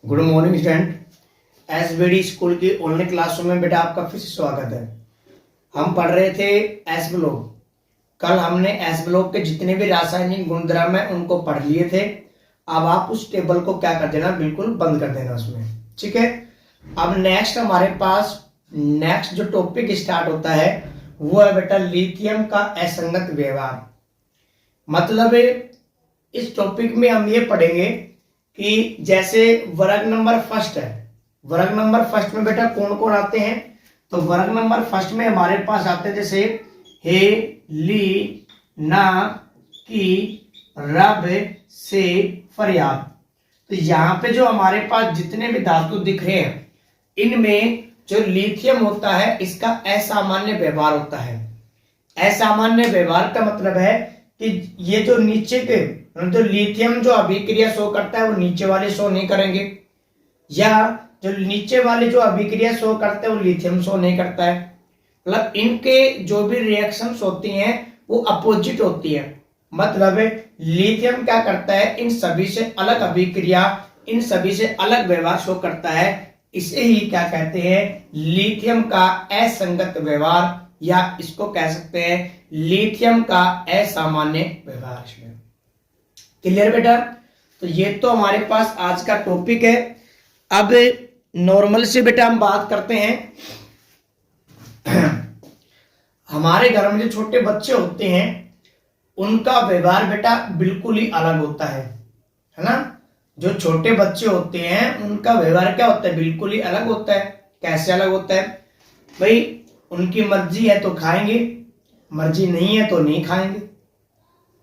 Good morning student. SBD school की online classroom में बेटा आपका फिर से स्वागत है। हम पढ़ रहे थे एस ब्लॉक। कल हमने एस ब्लॉक के जितने भी रासायनिक गुणधर्म है उनको पढ़ लिए थे। अब आप उस टेबल को क्या कर देना, बिल्कुल बंद कर देना उसमें, ठीक है। अब नेक्स्ट हमारे पास जो टॉपिक स्टार्ट होता है वो है बेटा लिथियम का असंगत व्यवहार। मतलब इस टॉपिक में हम ये पढ़ेंगे कि जैसे वर्ग नंबर फर्स्ट है, वर्ग नंबर फर्स्ट में बेटा कौन कौन आते हैं, तो वर्ग नंबर फर्स्ट में हमारे पास आते हैं जैसे हे, ली, ना, की, रब, से, फरियाद। तो यहाँ पे जो हमारे पास जितने भी धातु दिख रहे हैं इनमें जो लिथियम होता है इसका असामान्य व्यवहार होता है। असामान्य व्यवहार का मतलब है कि ये जो नीचे के जो लिथियम जो अभिक्रिया शो करता है वो नीचे वाले शो नहीं करेंगे, या जो नीचे वाले जो अभिक्रिया शो करते हैं वो लिथियम शो नहीं करता है। मतलब इनके जो भी रिएक्शंस होती हैं वो अपोजिट होती है। मतलब लिथियम क्या करता है, इन सभी से अलग अभिक्रिया, इन सभी से अलग व्यवहार शो करता है। इसे ही क्या कहते हैं, लिथियम का असंगत व्यवहार, या इसको कह सकते हैं लिथियम का असामान्य व्यवहार। इसमें क्लियर बेटा। तो ये तो हमारे पास आज का टॉपिक है। अब नॉर्मल से बेटा हम बात करते हैं। हमारे घर में जो छोटे बच्चे होते हैं उनका व्यवहार बेटा बिल्कुल ही अलग होता है ना। जो छोटे बच्चे होते हैं उनका व्यवहार क्या होता है, बिल्कुल ही अलग होता है। कैसे अलग होता है भाई, उनकी मर्जी है तो खाएंगे, मर्जी नहीं है तो नहीं खाएंगे।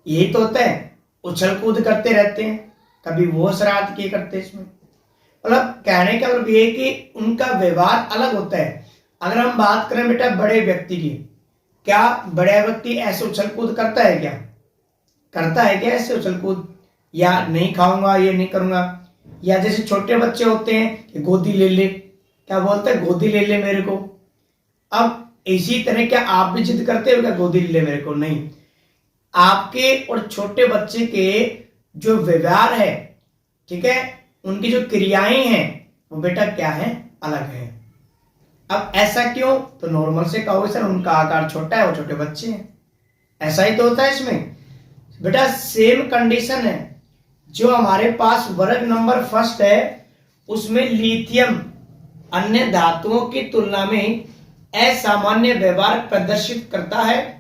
यही तो होता है। उछल कूद करते रहते हैं, कभी वो शरारत किए करते हैं। इसमें मतलब कहने का मतलब ये कि उनका व्यवहार अलग होता है। अगर हम बात करें बेटा बड़े व्यक्ति की, क्या बड़ा व्यक्ति ऐसे उछल कूद करता है क्या, करता है क्या ऐसे उछल कूद, या नहीं खाऊंगा ये नहीं करूंगा। या जैसे छोटे बच्चे होते हैं कि गोदी ले ले, क्या बोलते हैं, गोदी ले ले मेरे को। अब इसी तरह क्या आप भी जिद करते हो क्या, गोदी ले ले मेरे को? नहीं। आपके और छोटे बच्चे के जो व्यवहार है, ठीक है, उनकी जो क्रियाएं हैं वो बेटा क्या है, अलग है। अब ऐसा क्यों, तो नॉर्मल से कहोगे सर उनका आकार छोटा है, वो छोटे बच्चे हैं, ऐसा ही तो होता है। इसमें बेटा सेम कंडीशन है। जो हमारे पास वर्ग नंबर फर्स्ट है उसमें लिथियम अन्य धातुओं की तुलना में असामान्य व्यवहार प्रदर्शित करता है,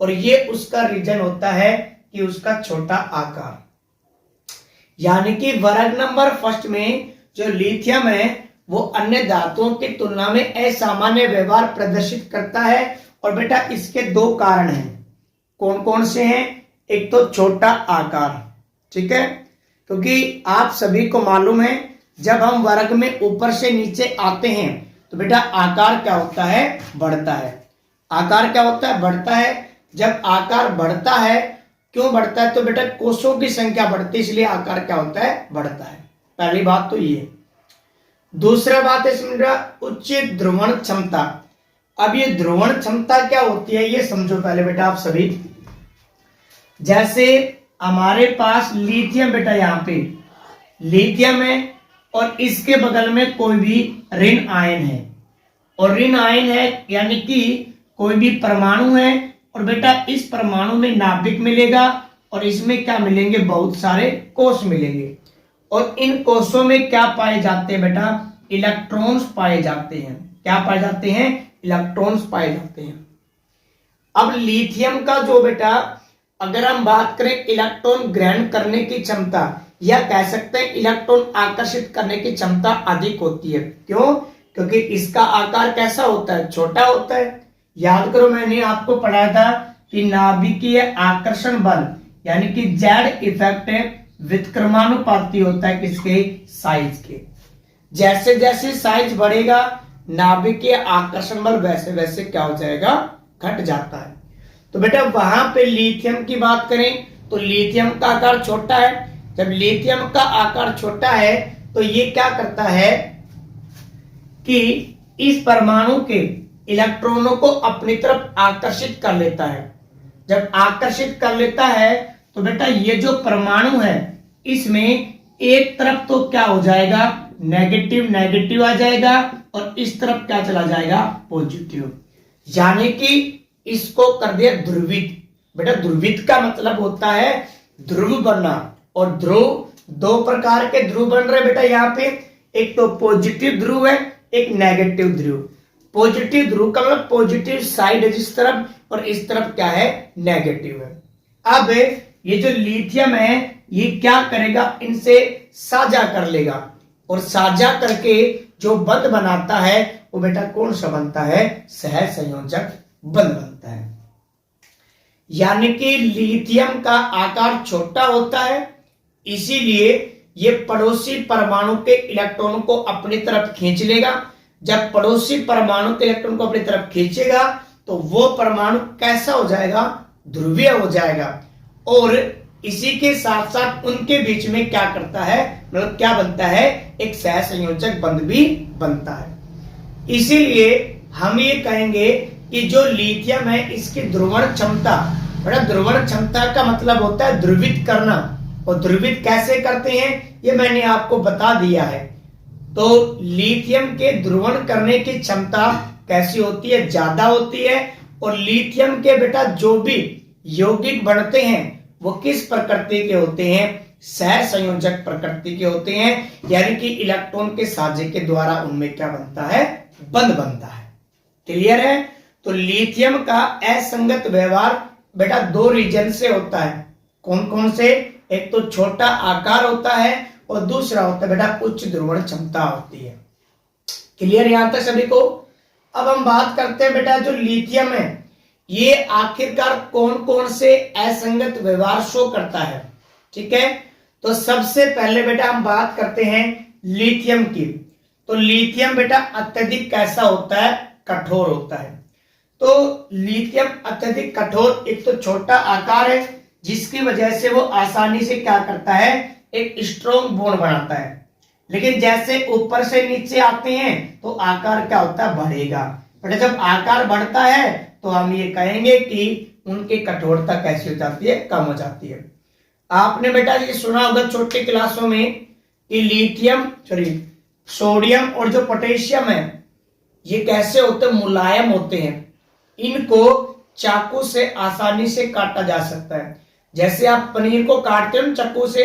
और ये उसका रीजन होता है कि उसका छोटा आकार। यानी कि वर्ग नंबर फर्स्ट में जो लिथियम है वो अन्य धातुओं की तुलना में असामान्य व्यवहार प्रदर्शित करता है। और बेटा इसके दो कारण हैं। कौन कौन से हैं? एक तो छोटा आकार, ठीक है, क्योंकि आप सभी को मालूम है जब हम वर्ग में ऊपर से नीचे आते हैं तो बेटा आकार क्या होता है, बढ़ता है। आकार क्या होता है, बढ़ता है। जब आकार बढ़ता है, क्यों बढ़ता है, तो बेटा कोषों की संख्या बढ़ती है, इसलिए आकार क्या होता है, बढ़ता है। पहली बात तो ये। दूसरा बात है इसमें उच्च ध्रुवण क्षमता। अब ये ध्रुवण क्षमता क्या होती है ये समझो पहले बेटा आप सभी। जैसे हमारे पास लिथियम बेटा, यहाँ पे लिथियम है और इसके बगल में कोई भी ऋण आयन है, और ऋण आयन है यानी कि कोई भी परमाणु है, और बेटा इस परमाणु में नाभिक मिलेगा और इसमें क्या मिलेंगे, बहुत सारे कोष मिलेंगे। और इन कोषों में क्या पाए जाते हैं बेटा, इलेक्ट्रॉन्स पाए जाते हैं। क्या पाए जाते हैं, इलेक्ट्रॉन्स पाए जाते हैं। अब लिथियम का जो बेटा अगर हम बात करें इलेक्ट्रॉन ग्रहण करने की क्षमता, या कह सकते हैं इलेक्ट्रॉन आकर्षित करने की क्षमता अधिक होती है। क्यों? क्योंकि इसका आकार कैसा होता है, छोटा होता है। याद करो मैंने आपको पढ़ाया था कि नाभिकीय आकर्षण बल यानी कि जेड इफेक्ट व्युत्क्रमानुपाती होता है किसके, साइज के। जैसे जैसे साइज बढ़ेगा नाभिकीय आकर्षण बल वैसे वैसे क्या हो जाएगा, घट जाता है। तो बेटा वहां पे लिथियम की बात करें तो लिथियम का आकार छोटा है। जब लिथियम का आकार छोटा है तो ये क्या करता है कि इस परमाणु के इलेक्ट्रॉनों को अपनी तरफ आकर्षित कर लेता है। जब आकर्षित कर लेता है तो बेटा ये जो परमाणु है इसमें एक तरफ तो क्या हो जाएगा, नेगेटिव नेगेटिव आ जाएगा और इस तरफ क्या चला जाएगा, पॉजिटिव। यानी कि इसको कर दिया ध्रुवित। बेटा ध्रुवित का मतलब होता है ध्रुव बनना, और ध्रुव दो प्रकार के ध्रुव बन रहे बेटा यहाँ पे, एक तो पॉजिटिव ध्रुव है, एक नेगेटिव ध्रुव। पॉजिटिव ध्रुव का मतलब पॉजिटिव साइड है जिस तरफ, और इस तरफ क्या है, नेगेटिव है। अब ये जो लिथियम है ये क्या करेगा, इनसे साझा कर लेगा, और साझा करके जो बंध बनाता है वो बेटा कौन सा बनता है, सहसंयोजक बंध बनता है। यानी कि लिथियम का आकार छोटा होता है, इसीलिए ये पड़ोसी परमाणु के इलेक्ट्रॉनों को अपनी तरफ खींच लेगा। जब पड़ोसी परमाणु के इलेक्ट्रॉन को अपनी तरफ खींचेगा तो वो परमाणु कैसा हो जाएगा, ध्रुवीय हो जाएगा, और इसी के साथ साथ उनके बीच में क्या करता है, मतलब क्या बनता है, एक सहसंयोजक बंध भी बनता है। इसीलिए हम ये कहेंगे कि जो लिथियम है इसकी ध्रुवण क्षमता, बड़ा ध्रुवण क्षमता का मतलब होता है ध्रुवित करना, और ध्रुवित कैसे करते हैं ये मैंने आपको बता दिया है। तो लिथियम के ध्रुवण करने की क्षमता कैसी होती है, ज्यादा होती है, और लिथियम के बेटा जो भी यौगिक बनते हैं वो किस प्रकृति के होते हैं, सहसंयोजक प्रकृति के होते हैं, यानी कि इलेक्ट्रॉन के साझे के द्वारा उनमें क्या बनता है, बंध बनता है। क्लियर है। तो लिथियम का असंगत व्यवहार बेटा दो रीजन से होता है। कौन कौन से, एक तो छोटा आकार होता है और दूसरा होता है बेटा उच्च ध्रुवण क्षमता होती है। क्लियर यहां तक सभी को। अब हम बात करते हैं बेटा जो लिथियम है ये आखिरकार कौन कौन से असंगत व्यवहार शो करता है। ठीक है, तो सबसे पहले बेटा हम बात करते हैं लिथियम की। तो लिथियम बेटा अत्यधिक कैसा होता है, कठोर होता है। तो लिथियम अत्यधिक कठोर, एक तो छोटा आकार है जिसकी वजह से वो आसानी से क्या करता है, एक स्ट्रॉन्ग बॉन्ड बनाता है। लेकिन जैसे ऊपर से नीचे आते हैं तो आकार क्या होता है, बढ़ेगा। बेटा जब आकार बढ़ता है तो हम ये कहेंगे कि उनकी कठोरता कैसी हो जाती है, कम हो जाती है। आपने बेटा ये सुना होगा छोटी क्लासों में कि लिथियम सोडियम और जो पोटेशियम है ये कैसे होते हैं, मुलायम होते हैं। इनको चाकू से आसानी से काटा जा सकता है। जैसे आप पनीर को काटते हो चाकू से,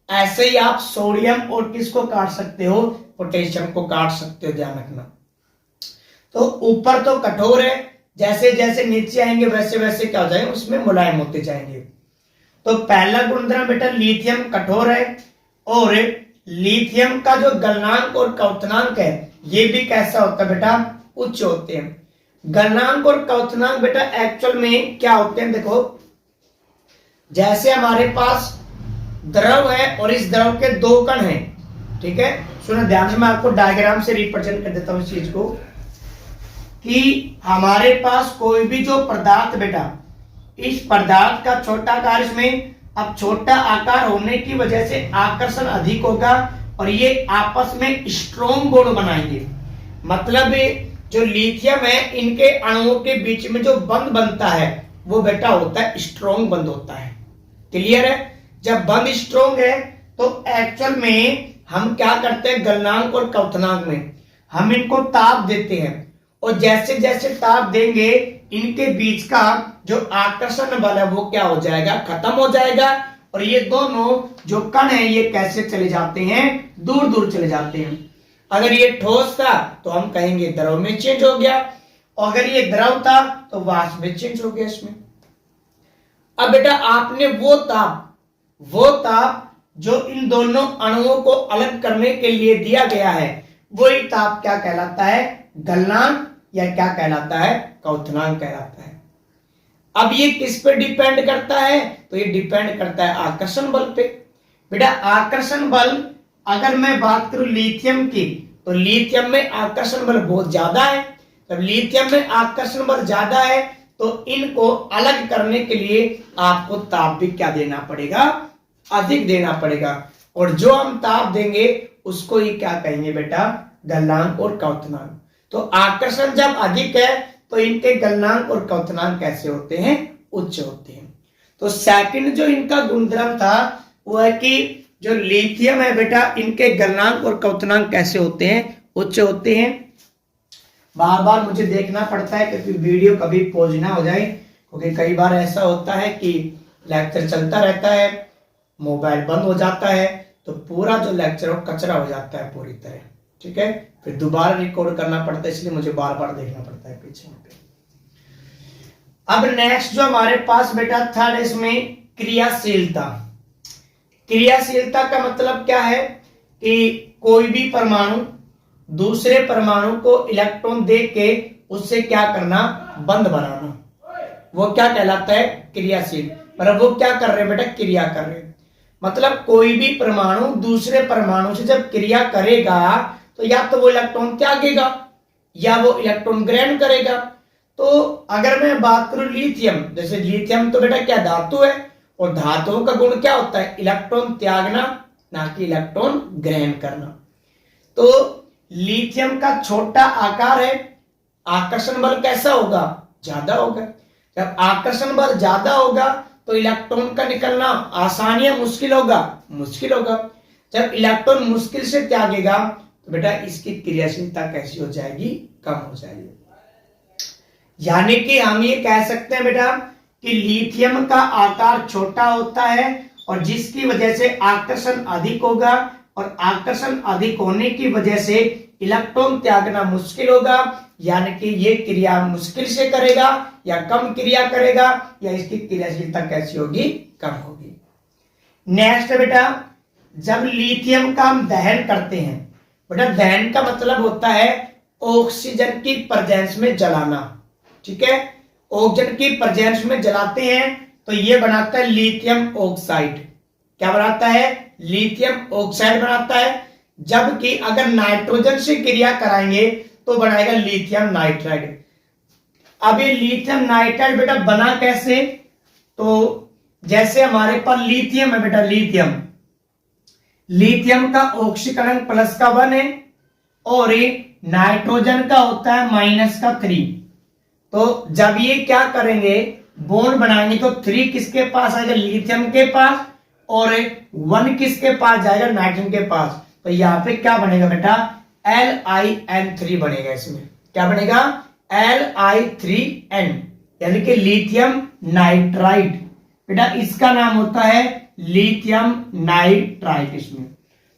ऐसे ही आप सोडियम और किसको काट सकते हो, पोटेशियम को काट सकते हो, ध्यान रखना। तो ऊपर तो कठोर है, जैसे जैसे नीचे आएंगे वैसे वैसे क्या हो जाएंगे, उसमें मुलायम होते जाएंगे। तो पहला गुणधर्म बेटा लिथियम कठोर है, और लिथियम का जो गलनांक और क्वथनांक है ये भी कैसा होता है बेटा, उच्च होते हैं। गलनांक और क्वथनांक बेटा एक्चुअल में क्या होते हैं, देखो जैसे हमारे पास द्रव है और इस द्रव के दो कण हैं। ठीक है, सुनो ध्यान से, मैं आपको डायग्राम से रिप्रेजेंट कर देता हूं इस चीज को, कि हमारे पास कोई भी जो पदार्थ बेटा, इस पदार्थ का छोटा आकार, इसमें अब छोटा आकार होने की वजह से आकर्षण अधिक होगा और ये आपस में स्ट्रॉन्ग बॉन्ड बनाएंगे। मतलब जो लिथियम है इनके अणुओं के बीच में जो बंध बनता है वो बेटा होता है स्ट्रॉन्ग बंध होता है। क्लियर है। जब बंध स्ट्रॉन्ग है तो एक्चुअल में हम क्या करते हैं, गलनांक और क्वथनांक में हम इनको ताप देते हैं, और जैसे जैसे ताप देंगे इनके बीच का जो आकर्षण बल है वो क्या हो जाएगा, खत्म हो जाएगा, और ये दोनों जो कण है ये कैसे चले जाते हैं, दूर दूर चले जाते हैं। अगर ये ठोस था तो हम कहेंगे द्रव में चेंज हो गया, और अगर ये द्रव था तो वाष्प में चेंज हो गया इसमें। अब बेटा आपने वो ताप जो इन दोनों अणुओं को अलग करने के लिए दिया गया है, वही ताप क्या कहलाता है, गलनांक, या क्या कहलाता है, क्वथनांक कहलाता है। अब ये किस पे डिपेंड करता है, तो ये डिपेंड करता है आकर्षण बल पे। बेटा आकर्षण बल अगर मैं बात करूं लिथियम की, तो लिथियम में आकर्षण बल बहुत ज्यादा है। जब लिथियम में आकर्षण बल ज्यादा है तो इनको अलग करने के लिए आपको ताप भी क्या देना पड़ेगा, अधिक देना पड़ेगा, और जो हम ताप देंगे उसको ही क्या कहेंगे बेटा, गलनांक और क्वथनांक। तो आकर्षण जब अधिक है तो इनके गलनांक और क्वथनांक कैसे होते हैं, उच्च होते हैं। तो सेकंड जो इनका गुणधर्म था वो है कि जो लिथियम है बेटा, इनके गलनांक और क्वथनांक कैसे होते हैं? उच्च होते हैं। बार बार मुझे देखना पड़ता है क्योंकि वीडियो कभी पॉज ना हो जाए, क्योंकि कई बार ऐसा होता है कि लेक्चर चलता रहता है, मोबाइल बंद हो जाता है, तो पूरा जो लेक्चर वो कचरा हो जाता है पूरी तरह। ठीक है, फिर दोबारा रिकॉर्ड करना पड़ता है, इसलिए मुझे बार बार देखना पड़ता है पीछे। अब नेक्स्ट जो हमारे पास बेटा थर्ड, इसमें क्रियाशीलता। क्रियाशीलता का मतलब क्या है कि कोई भी परमाणु दूसरे परमाणु को इलेक्ट्रॉन दे के उससे क्या करना? बंध बनाना, वो क्या कहलाता है? क्रियाशील। मतलब वो क्या कर रहे हैं बेटा? क्रिया कर रहे हैं। मतलब कोई भी परमाणु दूसरे परमाणु से जब क्रिया करेगा तो या तो वो इलेक्ट्रॉन त्यागेगा या वो इलेक्ट्रॉन ग्रहण करेगा। तो अगर मैं बात करूं लिथियम, जैसे लिथियम तो बेटा क्या धातु है, और धातुओं का गुण क्या होता है? इलेक्ट्रॉन त्यागना, ना कि इलेक्ट्रॉन ग्रहण करना। तो लिथियम का छोटा आकार है, आकर्षण बल कैसा होगा? ज्यादा होगा। जब आकर्षण बल ज्यादा होगा तो इलेक्ट्रॉन का निकलना आसान या मुश्किल होगा? मुश्किल होगा। जब इलेक्ट्रॉन मुश्किल से त्यागेगा तो बेटा इसकी क्रियाशीलता कैसी हो जाएगी? कम हो जाएगी। यानी कि हम ये कह सकते हैं बेटा कि लिथियम का आकार छोटा होता है और जिसकी वजह से आकर्षण अधिक होगा, और आकर्षण अधिक होने की वजह से इलेक्ट्रॉन त्यागना मुश्किल होगा। यानी कि ये क्रिया मुश्किल से करेगा या कम क्रिया करेगा, या इसकी क्रियाशीलता कैसी होगी? कम होगी। नेक्स्ट बेटा, जब लिथियम का हम दहन करते हैं, बेटा दहन का मतलब होता है ऑक्सीजन की प्रेजेंस में जलाना। ठीक है, ऑक्सीजन की प्रेजेंस में जलाते हैं तो ये बनाता है लिथियम ऑक्साइड। क्या बनाता है? लिथियम ऑक्साइड बनाता है। जबकि अगर नाइट्रोजन से क्रिया कराएंगे तो बनाएगा लिथियम नाइट्राइड। अब ये लिथियम नाइट्राइड बेटा बना कैसे? तो जैसे हमारे पास लिथियम है बेटा, लिथियम का ऑक्सीकरण +1 है और नाइट्रोजन का होता है -3। तो जब ये क्या करेंगे? बॉन्ड बनाएंगे तो 3 किसके पास आएगा? लिथियम के पास, और 1 किसके पास जाएगा? नाइट्रोजन के पास। तो यहां पे क्या बनेगा बेटा? LiN3 बनेगा। इसमें क्या बनेगा? Li3N, यानी कि लिथियम नाइट्राइड। बेटा इसका नाम होता है लिथियम नाइट्राइड इसमें।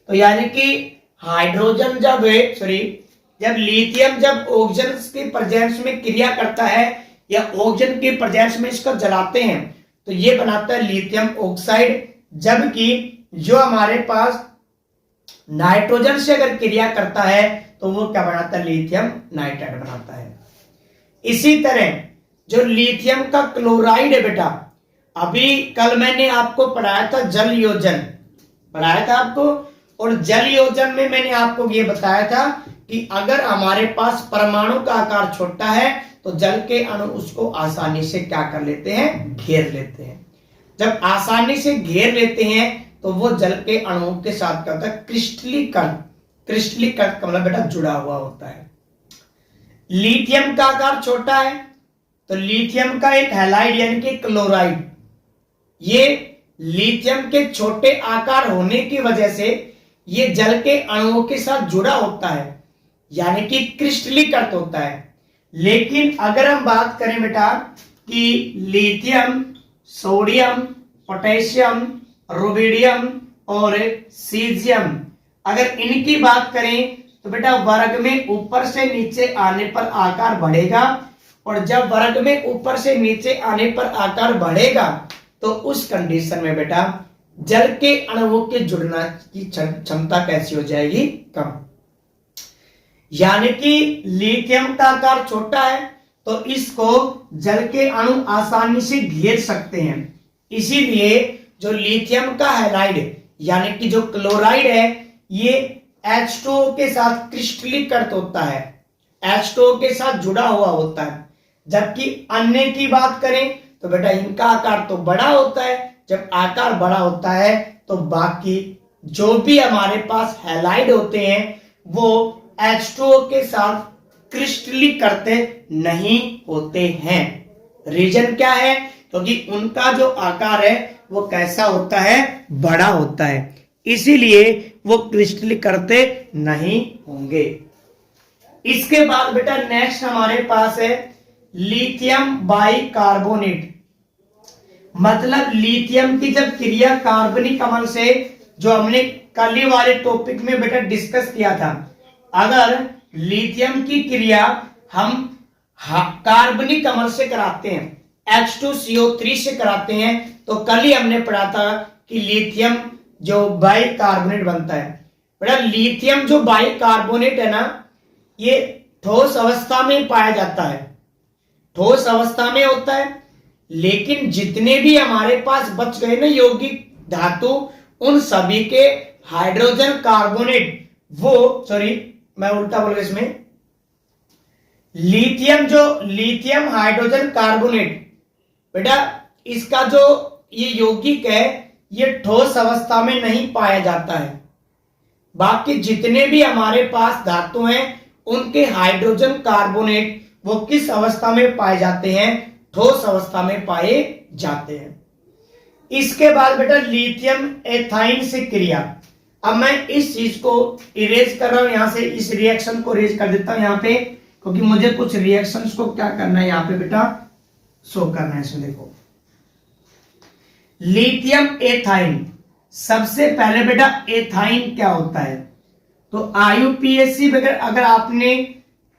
तो यानी कि हाइड्रोजन जब लिथियम जब ऑक्सीजन की प्रेजेंस में क्रिया करता है या ऑक्सीजन की प्रेजेंस में इसको जलाते हैं तो ये बनाता है लिथियम ऑक्साइड। जबकि जो हमारे पास नाइट्रोजन से अगर क्रिया करता है तो वो क्या बनाता है? लिथियम नाइट्राइड बनाता है। इसी तरह जो लिथियम का क्लोराइड है बेटा, अभी कल मैंने आपको पढ़ाया था जल योजन, पढ़ाया था आपको, और जल योजन में मैंने आपको ये बताया था कि अगर हमारे पास परमाणु का आकार छोटा है तो जल के अणु उसको आसानी से क्या कर लेते हैं? घेर लेते हैं। जब आसानी से घेर लेते हैं तो वो जल के अणुओं के साथ क्या होता है? क्रिस्टलीकरण का मतलब बेटा जुड़ा हुआ होता है। लिथियम का आकार छोटा है तो लिथियम का एक हैलाइड यानी कि क्लोराइड, ये लिथियम के छोटे आकार होने की वजह से ये जल के अणुओं के साथ जुड़ा होता है, यानी कि क्रिस्टलीकृत होता है। लेकिन अगर हम बात करें बेटा कि लिथियम, सोडियम, पोटेशियम, रुबिडियम और सीजियम, अगर इनकी बात करें तो बेटा वर्ग में ऊपर से नीचे आने पर आकार बढ़ेगा, और जब वर्ग में ऊपर से नीचे आने पर आकार बढ़ेगा तो उस कंडीशन में बेटा जल के अणुओं के जुड़ना की क्षमता कैसी हो जाएगी? कम। यानी कि लिथियम का आकार छोटा है तो इसको जल के अणु आसानी से घेर सकते हैं। इसीलिए जो लिथियम का हैलाइड यानी कि जो क्लोराइड है ये H2O के साथ क्रिस्टलीकृत होता है, H2O के साथ जुड़ा हुआ होता है। जबकि अन्य की बात करें तो बेटा इनका आकार तो बड़ा होता है। जब आकार बड़ा होता है तो बाकी जो भी हमारे पास हैलाइड होते हैं वो H2O के साथ क्रिस्टलीकृत नहीं होते हैं। रीजन क्या है? क्योंकि उनका जो आकार है वो कैसा होता है? बड़ा होता है। इसीलिए वो क्रिस्टल करते नहीं होंगे। इसके बाद बेटा नेक्स्ट हमारे पास है लिथियम बाइकार्बोनेट। मतलब लिथियम की जब क्रिया कार्बनिक अम्ल से, जो हमने कल ही वाले टॉपिक में बेटा डिस्कस किया था, अगर लिथियम की क्रिया हम कार्बनिक अम्ल से कराते हैं, H2CO3 से कराते हैं, तो कल ही हमने पढ़ा था कि लिथियम जो बाइकार्बोनेट बनता है। बेटा लिथियम जो बाइकार्बोनेट है ना, ये ठोस अवस्था में पाया जाता है, ठोस अवस्था में होता है। लेकिन जितने भी हमारे पास बच गए ना यौगिक धातु, उन सभी के हाइड्रोजन कार्बोनेट, वो सॉरी मैं उल्टा बोल गया इसमें, लिथियम हाइड्रोजन कार्बोनेट, बेटा इसका जो ये यौगिक है ये ठोस अवस्था में नहीं पाया जाता है। बाकी जितने भी हमारे पास धातु हैं उनके हाइड्रोजन कार्बोनेट वो किस अवस्था में पाए जाते हैं? ठोस अवस्था में पाए जाते हैं। इसके बाद बेटा लिथियम एथाइन से क्रिया। अब मैं इस चीज को इरेज कर रहा हूं, यहां से इस रिएक्शन को इरेज कर देता हूं यहां पे, क्योंकि मुझे कुछ रिएक्शंस को क्या करना है यहां पे बेटा शो करना है। इसमें देखो लिथियम एथाइन, सबसे पहले बेटा एथाइन क्या होता है? तो आईयूपीएससी वगैरह अगर आपने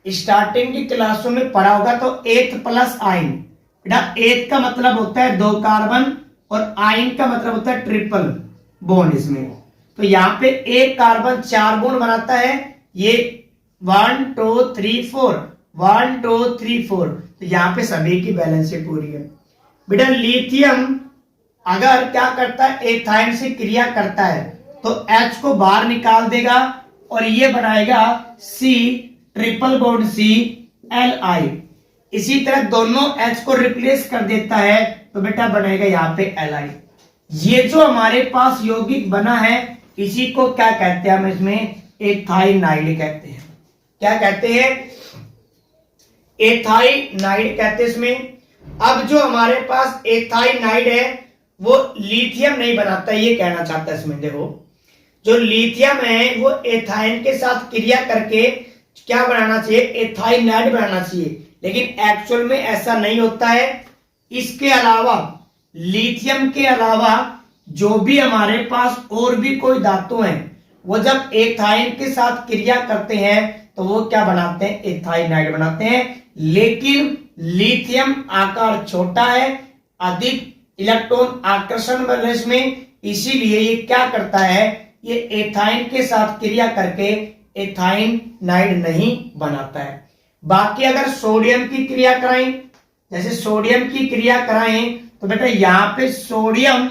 स्टार्टिंग की क्लासों में पढ़ा होगा तो एथ प्लस आइन, बेटा एथ का मतलब होता है 2 कार्बन और आइन का मतलब होता है ट्रिपल बॉन्ड। इसमें तो यहाँ पे एक कार्बन 4 बॉन्ड बनाता है, ये 1 2 3 4 1 2 3 4, तो यहाँ पे सभी की बैलेंस पूरी है। बेटा लिथियम अगर क्या करता है, एथाइन से क्रिया करता है तो H को बाहर निकाल देगा और ये बनाएगा C ट्रिपल बॉन्ड ClI। इसी तरह दोनों H को रिप्लेस कर देता है तो बेटा बनेगा यहाँ पे Li। ये जो हमारे पास यौगिक बना है इसी को क्या कहते हैं? हम इसमें एथाइनाइड कहते हैं। क्या कहते हैं? एथाइनाइड कहते हैं इसमें। अब जो हमारे पास एथाइनाइड है वो लिथियम नहीं बनाता, ये कहना चाहता है इसमें। देखो जो लिथियम है वो एथाइन के साथ क्रिया करके क्या बनाना चाहिए? एथाइनाइड बनाना चाहिए, लेकिन एक्चुअल में ऐसा नहीं होता है। इसके अलावा लिथियम के अलावा जो भी हमारे पास और भी कोई धातु हैं वो जब एथाइन के साथ क्रिया करते हैं तो वो क्या बनाते हैं? एथाइनाइड बनाते हैं। लेकिन लिथियम आकार छोटा है, अधिक इलेक्ट्रॉन आकर्षण बल है इसमें, इसीलिए ये क्या करता है? ये एथाइन के साथ क्रिया करके एथाइनाइड नहीं बनाता है। बाकी अगर सोडियम की क्रिया कराएं, जैसे सोडियम की क्रिया कराएं तो बेटा यहां पे सोडियम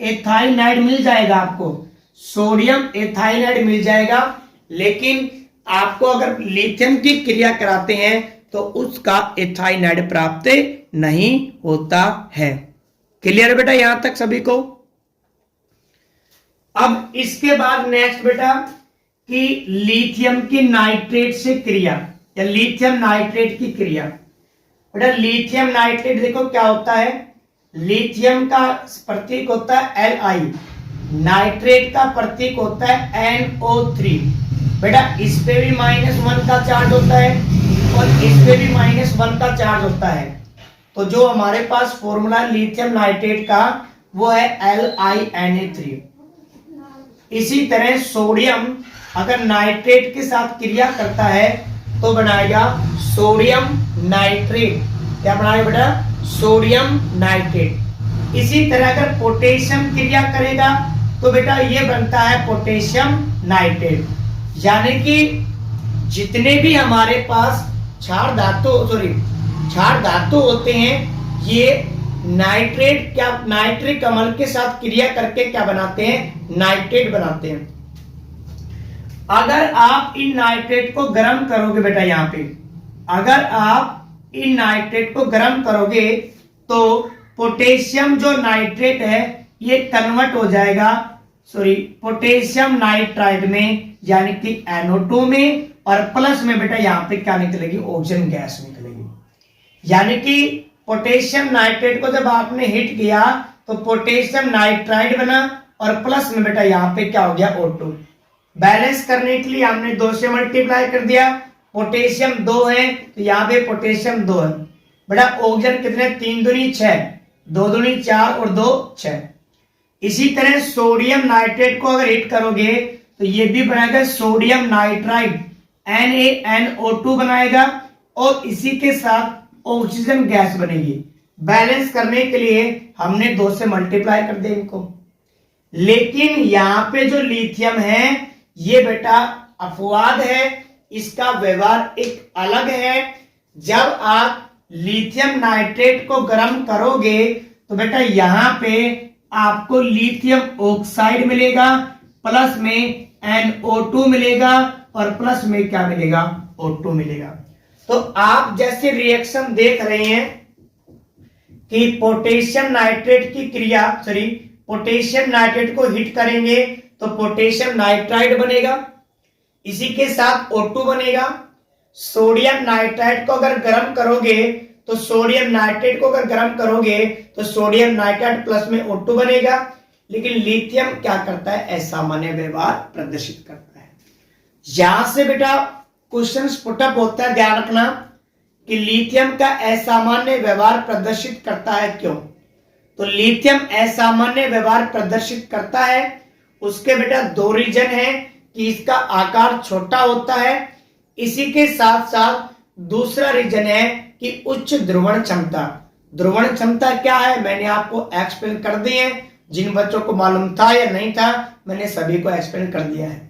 एथाइनाइड मिल जाएगा आपको, सोडियम एथाइनाइड मिल जाएगा। लेकिन आपको अगर लिथियम की क्रिया कराते हैं तो उसका एथाइनाइड प्राप्त नहीं होता है। क्लियर बेटा यहां तक सभी को? अब इसके बाद नेक्स्ट बेटा कि लिथियम की नाइट्रेट से क्रिया या लिथियम नाइट्रेट की क्रिया। बेटा लिथियम नाइट्रेट देखो क्या होता है? लिथियम का प्रतीक होता है Li, नाइट्रेट का प्रतीक होता है NO3। बेटा इस पे भी -1 का चार्ज होता है और इस पे भी -1 का चार्ज होता है। तो जो हमारे पास फॉर्मूला लिथियम नाइट्रेट का वो है LiNa3। इसी तरह सोडियम अगर नाइट्रेट के साथ क्रिया करता है तो बनाएगा सोडियम नाइट्रेट। क्या बनाएगा बेटा? Sodium nitrate. इसी तरह अगर पोटेशियम क्रिया करेगा तो बेटा ये बनता है पोटेशियम नाइट्रेट। यानी कि जितने भी हमारे पास क्षार धातु होते हैं ये नाइट्रेट क्या नाइट्रिक अम्ल के साथ क्रिया करके क्या बनाते हैं? नाइट्रेट बनाते हैं। अगर आप इन नाइट्रेट को गर्म करोगे बेटा, यहां पे अगर आप इन नाइट्रेट को गर्म करोगे तो पोटेशियम जो नाइट्रेट है ये कन्वर्ट हो जाएगा पोटेशियम नाइट्राइड में, यानी कि NO2 में, और प्लस में बेटा यहां पे क्या निकलेगी? ऑक्सीजन गैस निकलेगी। यानी कि पोटेशियम नाइट्रेट को जब आपने हिट किया तो पोटेशियम नाइट्राइड बना और प्लस में बेटा यहाँ पे क्या हो गया O2। बैलेंस करने के लिए हमने 2 से मल्टीप्लाई कर दिया। पोटेशियम 2 है तो यहाँ पे पोटेशियम 2 है। बेटा ऑक्सीजन कितने, 3 दूनी 6, 2 दूनी 4 और 2 6। इसी तरह सोडियम नाइट्रेट को अगर हिट करोगे तो ये भी बनाएगा सोडियम नाइट्राइड, NaNO2 बनाएगा और इसी के साथ ऑक्सीजन गैस बनेगी। बैलेंस करने के लिए हमने 2 से मल्टीप्लाई कर दिया इनको। लेकिन यहाँ पे जो लिथियम है ये बेटा अपवाद है, इसका व्यवहार एक अलग है। जब आप लिथियम नाइट्रेट को गर्म करोगे तो बेटा यहाँ पे आपको लिथियम ऑक्साइड मिलेगा, प्लस में NO2 मिलेगा और प्लस में क्या मिलेगा, O2 मिलेगा। तो आप जैसे रिएक्शन देख रहे हैं कि पोटेशियम नाइट्रेट की क्रिया, पोटेशियम नाइट्रेट को हिट करेंगे तो पोटेशियम नाइट्राइड बनेगा, इसी के साथ O2 बनेगा। सोडियम नाइट्राइड को अगर गर्म करोगे तो सोडियम नाइट्रेट को अगर गर्म करोगे तो सोडियम नाइट्राइड प्लस में O2 बनेगा। लेकिन लिथियम क्या करता है, असामान्य व्यवहार प्रदर्शित करता है। यहां से बेटा क्वेश्चन पुटअप होता है, ध्यान रखना कि लिथियम का असामान्य व्यवहार प्रदर्शित करता है क्यों। तो लिथियम असामान्य व्यवहार प्रदर्शित करता है, उसके बेटा 2 रीजन है कि इसका आकार छोटा होता है, इसी के साथ साथ दूसरा रीजन है कि उच्च ध्रुवण क्षमता। ध्रुवण क्षमता क्या है मैंने आपको एक्सप्लेन कर दी है, जिन बच्चों को मालूम था या नहीं था मैंने सभी को एक्सप्लेन कर दिया है।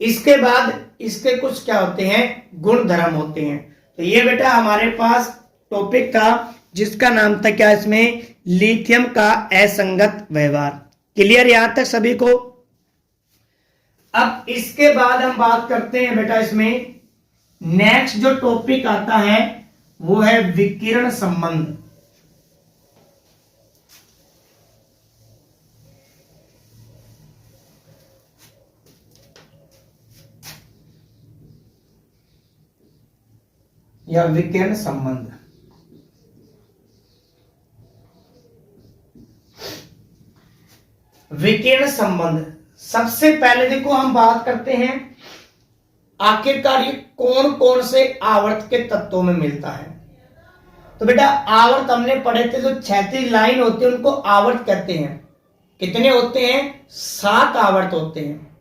इसके बाद इसके कुछ क्या होते हैं, गुण धर्म होते हैं। तो ये बेटा हमारे पास टॉपिक था जिसका नाम था क्या, इसमें लिथियम का असंगत व्यवहार। क्लियर यहां तक सभी को। अब इसके बाद हम बात करते हैं बेटा, इसमें नेक्स्ट जो टॉपिक आता है वो है विकिरण संबंध। या विकिरण संबंध। विकिरण संबंध सबसे पहले देखो हम बात करते हैं आखिरकार ये कौन कौन से आवर्त के तत्वों में मिलता है। तो बेटा आवर्त हमने पढ़े थे, जो क्षैतिज लाइन होती है उनको आवर्त कहते हैं। कितने होते हैं, 7 आवर्त होते हैं।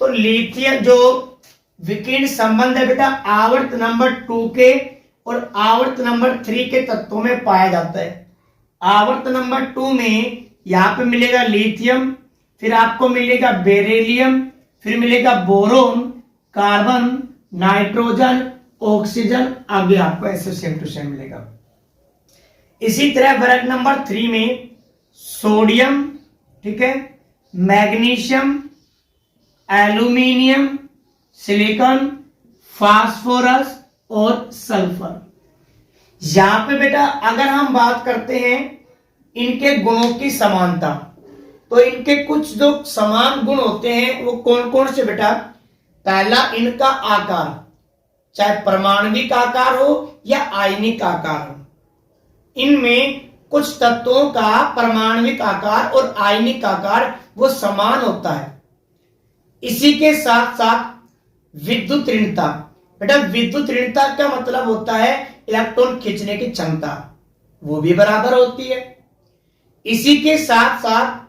तो लिथियम जो विकिरण संबंध है बेटा आवर्त नंबर 2 के और आवर्त नंबर 3 के तत्वों में पाया जाता है। आवर्त नंबर 2 में यहां पे मिलेगा लिथियम, फिर आपको मिलेगा बेरिलियम, फिर मिलेगा बोरोन, कार्बन, नाइट्रोजन, ऑक्सीजन, आगे आपको ऐसे सेम टू सेम मिलेगा। इसी तरह वर्ग नंबर 3 में सोडियम, ठीक है, मैग्नीशियम, एल्यूमिनियम, सिलिकॉन, फास्फोरस और सल्फर। यहां पे बेटा अगर हम बात करते हैं इनके गुणों की समानता, तो इनके कुछ जो समान गुण होते हैं वो कौन कौन से बेटा। पहला इनका आकार, चाहे परमाणविक आकार हो या आयनिक आकार हो, इनमें कुछ तत्वों का परमाणविक आकार और आयनिक आकार वो समान होता है। इसी के साथ साथ विद्युत ऋणता, बेटा विद्युत ऋणता का मतलब होता है इलेक्ट्रॉन खींचने की क्षमता, वो भी बराबर होती है। इसी के साथ साथ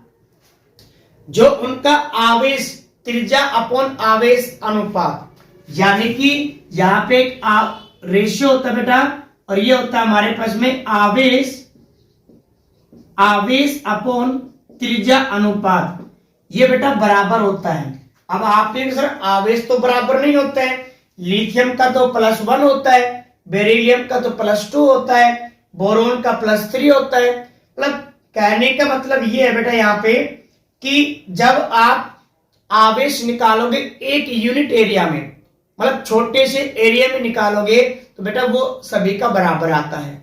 जो उनका आवेश त्रिज्या अपॉन आवेश अनुपात, यानी कि यहां पे एक रेशियो होता है बेटा, और ये होता है हमारे पास में आवेश अपॉन त्रिज्या अनुपात, ये बेटा बराबर होता है। अब आप देख सर आवेश तो बराबर नहीं होता है, लिथियम का तो +1 होता है, बेरिलियम का तो +2 होता है, बोरोन का +3 होता है। मतलब कहने का मतलब ये है बेटा यहाँ पे कि जब आप आवेश निकालोगे एक यूनिट एरिया में, मतलब छोटे से एरिया में निकालोगे तो बेटा वो सभी का बराबर आता है,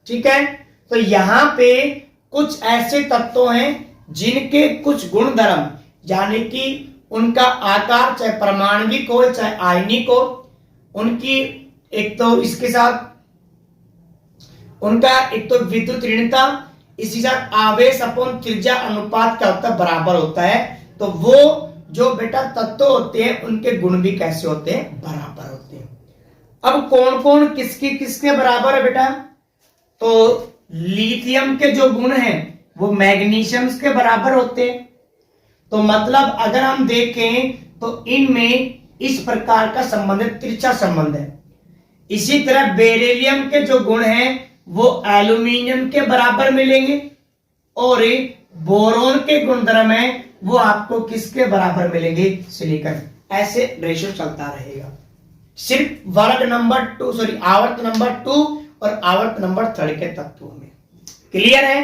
ठीक है। तो यहां पे कुछ ऐसे तत्व हैं जिनके कुछ गुणधर्म, यानी कि उनका आकार चाहे परमाणविक हो चाहे आयनिक हो, उनकी एक तो इसके साथ उनका एक तो विद्युत ऋणता, इसी साथ आवेश अपॉन त्रिज्या अनुपात क्या होता है, बराबर होता है। तो वो जो बेटा तत्व होते हैं उनके गुण भी कैसे होते हैं, बराबर होते हैं। अब कौन कौन किसके किसके बराबर है बेटा, तो लिथियम के जो गुण हैं वो मैग्नीशियम के बराबर होते हैं। तो मतलब अगर हम देखें तो इनमें इस प्रकार का संबंध है, तिरछा संबंध है। इसी तरह बेरिलियम के जो गुण हैं वो एल्यूमिनियम के बराबर मिलेंगे और बोरोन के गुणधर्म है वो आपको किसके बराबर मिलेंगे, सिलिकॉन। ऐसे रेशियो चलता रहेगा। सिर्फ वर्ग नंबर 2 आवर्त नंबर 2 और आवर्त नंबर 3 के तत्वों में। क्लियर है।